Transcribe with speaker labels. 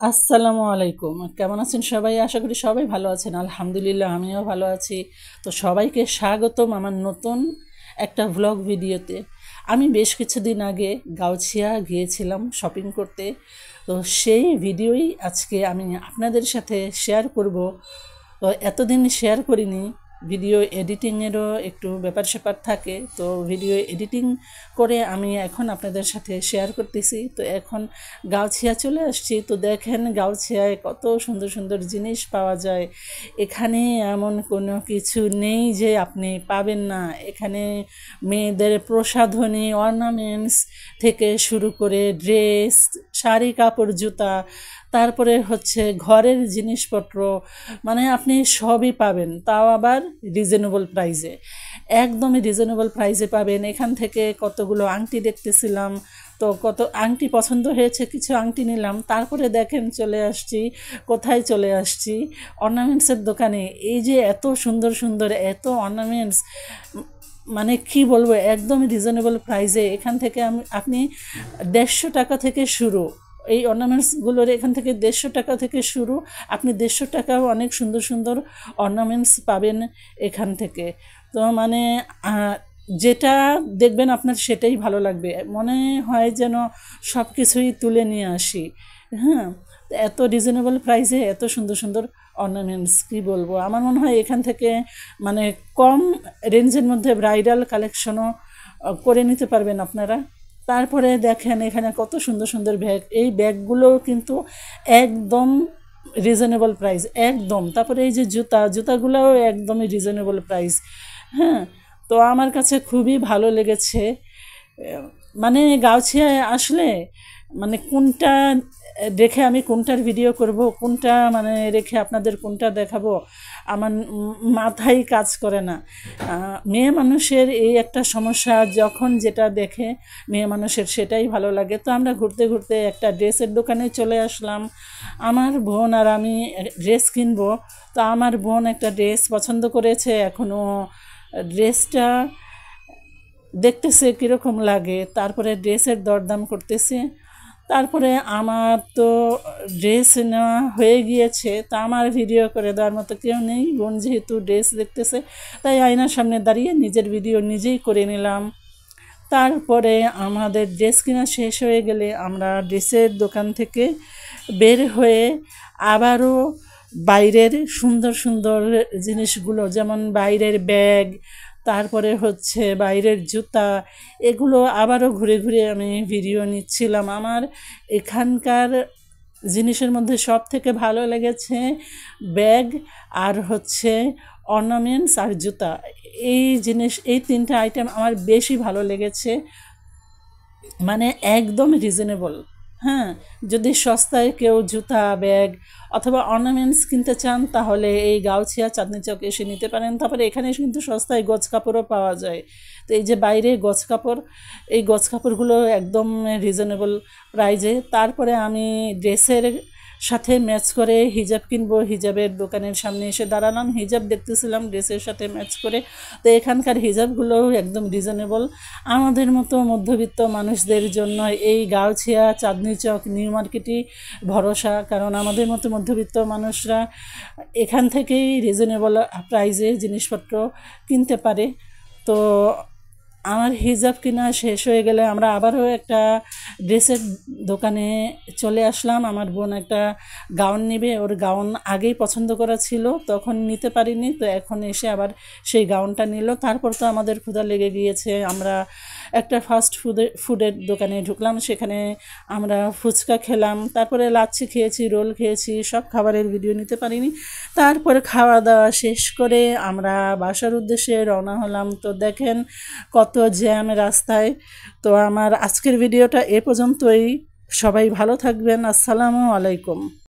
Speaker 1: আসসালামু আলাইকুম। কেমন আছেন সবাই? আশা করি সবাই ভালো আছেন। আলহামদুলিল্লাহ আমিও ভালো আছি। তো সবাইকে স্বাগতম আমার নতুন একটা ভ্লগ ভিডিওতে। আমি বেশ কিছুদিন আগে গাউছিয়া গিয়েছিলাম শপিং করতে। তো সেই ভিডিওই আজকে আমি আপনাদের সাথে শেয়ার করব। তো এতদিন শেয়ার করিনি। ভিডিও এডিটিংয়েরও একটু ব্যাপার-স্যাপার থাকে। তো ভিডিও এডিটিং করে আমি এখন আপনাদের সাথে শেয়ার করতেছি। তো এখন গাউছিয়া চলে আসছি। তো দেখেন গাউছিয়ায় কত সুন্দর সুন্দর জিনিস পাওয়া যায়। এখানে এমন কোনো কিছু নেই যে আপনি পাবেন না। এখানে মেয়েদের প্রসাধনী, অর্নামেন্টস থেকে শুরু করে ড্রেস, শাড়ি, কাপড়, জুতা, তারপরে হচ্ছে ঘরের জিনিসপত্র, মানে আপনি সবই পাবেন, তাও আবার রিজনেবল প্রাইসে। একদমই রিজনেবল প্রাইসে পাবেন। এখান থেকে কতগুলো আংটি দেখতেছিলাম, তো কত আংটি পছন্দ হয়েছে, কিছু আংটি নিলাম। তারপরে দেখেন চলে আসছি, কোথায় চলে আসছি? অর্নামেন্টসের দোকানে। এই যে এত সুন্দর সুন্দর এত অর্নামেন্টস, মানে কি বলবো, একদমই রিজনেবল প্রাইসে। এখান থেকে আপনি 150 টাকা থেকে শুরু। এই অর্নামেন্টসগুলোর এখান থেকে 150 টাকা থেকে শুরু। আপনি 150 টাকাও অনেক সুন্দর সুন্দর অর্নামেন্টস পাবেন এখান থেকে। তো মানে যেটা দেখবেন আপনার সেটাই ভালো লাগবে, মনে হয় যেন সব কিছুই তুলে নিয়ে আসি। হ্যাঁ, এত রিজনেবল প্রাইসে এত সুন্দর সুন্দর অর্নামেন্টস, কী বলবো। আমার মনে হয় এখান থেকে মানে কম রেঞ্জের মধ্যে ব্রাইডাল কালেকশনও করে নিতে পারবেন আপনারা। তারপরে দেখেন এখানে কত সুন্দর সুন্দর ব্যাগ। এই ব্যাগগুলো কিন্তু একদম রিজনেবল প্রাইস, একদম। তারপরে এই যে জুতাগুলোও একদমই রিজনেবল প্রাইস। হ্যাঁ, তো আমার কাছে খুবই ভালো লেগেছে। মানে গাউছিয়ায় আসলে মানে কোনটা রেখে আমি কোনটার ভিডিও করব, কোনটা মানে রেখে আপনাদের কোনটা দেখাবো, আমার মাথায় কাজ করে না। মেয়ে মানুষের এই একটা সমস্যা, যখন যেটা দেখে মেয়ে মানুষের সেটাই ভালো লাগে। তো আমরা ঘুরতে ঘুরতে একটা ড্রেসের দোকানে চলে আসলাম। আমার বোন আর আমি ড্রেস কিনবো। তো আমার বোন একটা ড্রেস পছন্দ করেছে, এখনও ড্রেসটা দেখতেছে কীরকম লাগে, তারপরে ড্রেসের দরদাম করতেছে। তারপরে আমার তো ড্রেস নেওয়া হয়ে গিয়েছে, তা আমার ভিডিও করে দেওয়ার মতো কেউ নেই। বোন যেহেতু ড্রেস দেখতেছে, তাই আয়নার সামনে দাঁড়িয়ে নিজের ভিডিও নিজেই করে নিলাম। তারপরে আমাদের ড্রেস কেনা শেষ হয়ে গেলে আমরা ড্রেসের দোকান থেকে বের হয়ে আবারও বাইরের সুন্দর সুন্দর জিনিসগুলো, যেমন বাইরের ব্যাগ, তারপরে হচ্ছে বাইরের জুতা, এগুলো আবারও ঘুরে ঘুরে আমি ভিডিও নিচ্ছিলাম। আমার এখানকার জিনিসের মধ্যে সব থেকে ভালো লেগেছে ব্যাগ, আর হচ্ছে অর্নামেন্টস আর জুতা। এই জিনিস, এই তিনটা আইটেম আমার বেশি ভালো লেগেছে। মানে একদম রিজনেবল। হ্যাঁ, যদি সস্তায় কেউ জুতা, ব্যাগ অথবা অর্নামেন্টস কিনতে চান, তাহলে এই গাউছিয়া চাঁদনি চক এসে নিতে পারেন। তারপরে এখানে কিন্তু সস্তায় গজ কাপড়ও পাওয়া যায়। তো এই যে বাইরে গজ কাপড়, এই গজ কাপড়গুলো একদম রিজনেবল প্রাইজে। তারপরে আমি ড্রেসের সাথে ম্যাচ করে হিজাব কিনবো, হিজাবের দোকানের সামনে এসে দাঁড়ালাম, হিজাব দেখতেছিলাম ড্রেসের সাথে ম্যাচ করে। তো এখানকার হিজাবগুলোও একদম রিজনেবল। আমাদের মতো মধ্যবিত্ত মানুষদের জন্য এই গাউছিয়া, চাঁদনি চক, নিউ মার্কেটই ভরসা, কারণ আমাদের মতো মধ্যবিত্ত মানুষরা এখান থেকেই রিজনেবল প্রাইসে জিনিসপত্র কিনতে পারে। তো আমার হিজাব কিনা শেষ হয়ে গেলে আমরা আবারও একটা ড্রেসের দোকানে চলে আসলাম। আমার বোন একটা গাউন নেবে, ওর গাউন আগেই পছন্দ করা ছিল, তখন নিতে পারিনি, তো এখন এসে আবার সেই গাউনটা নিল। তারপর তো আমাদের ক্ষুধা লেগে গিয়েছে, আমরা একটা ফাস্ট ফুডের দোকানে ঢুকলাম, সেখানে আমরা ফুচকা খেলাম, তারপরে লাচ্ছি খেয়েছি, রোল খেয়েছি, সব খাবারের ভিডিও নিতে পারিনি। তারপরে খাওয়া দাওয়া শেষ করে আমরা বাসার উদ্দেশ্যে রওনা হলাম। তো দেখেন কত জ্যাম রাস্তায়। তো আমার আজকের ভিডিওটা এ পর্যন্তই। সবাই ভালো থাকবেন। আসসালামু আলাইকুম।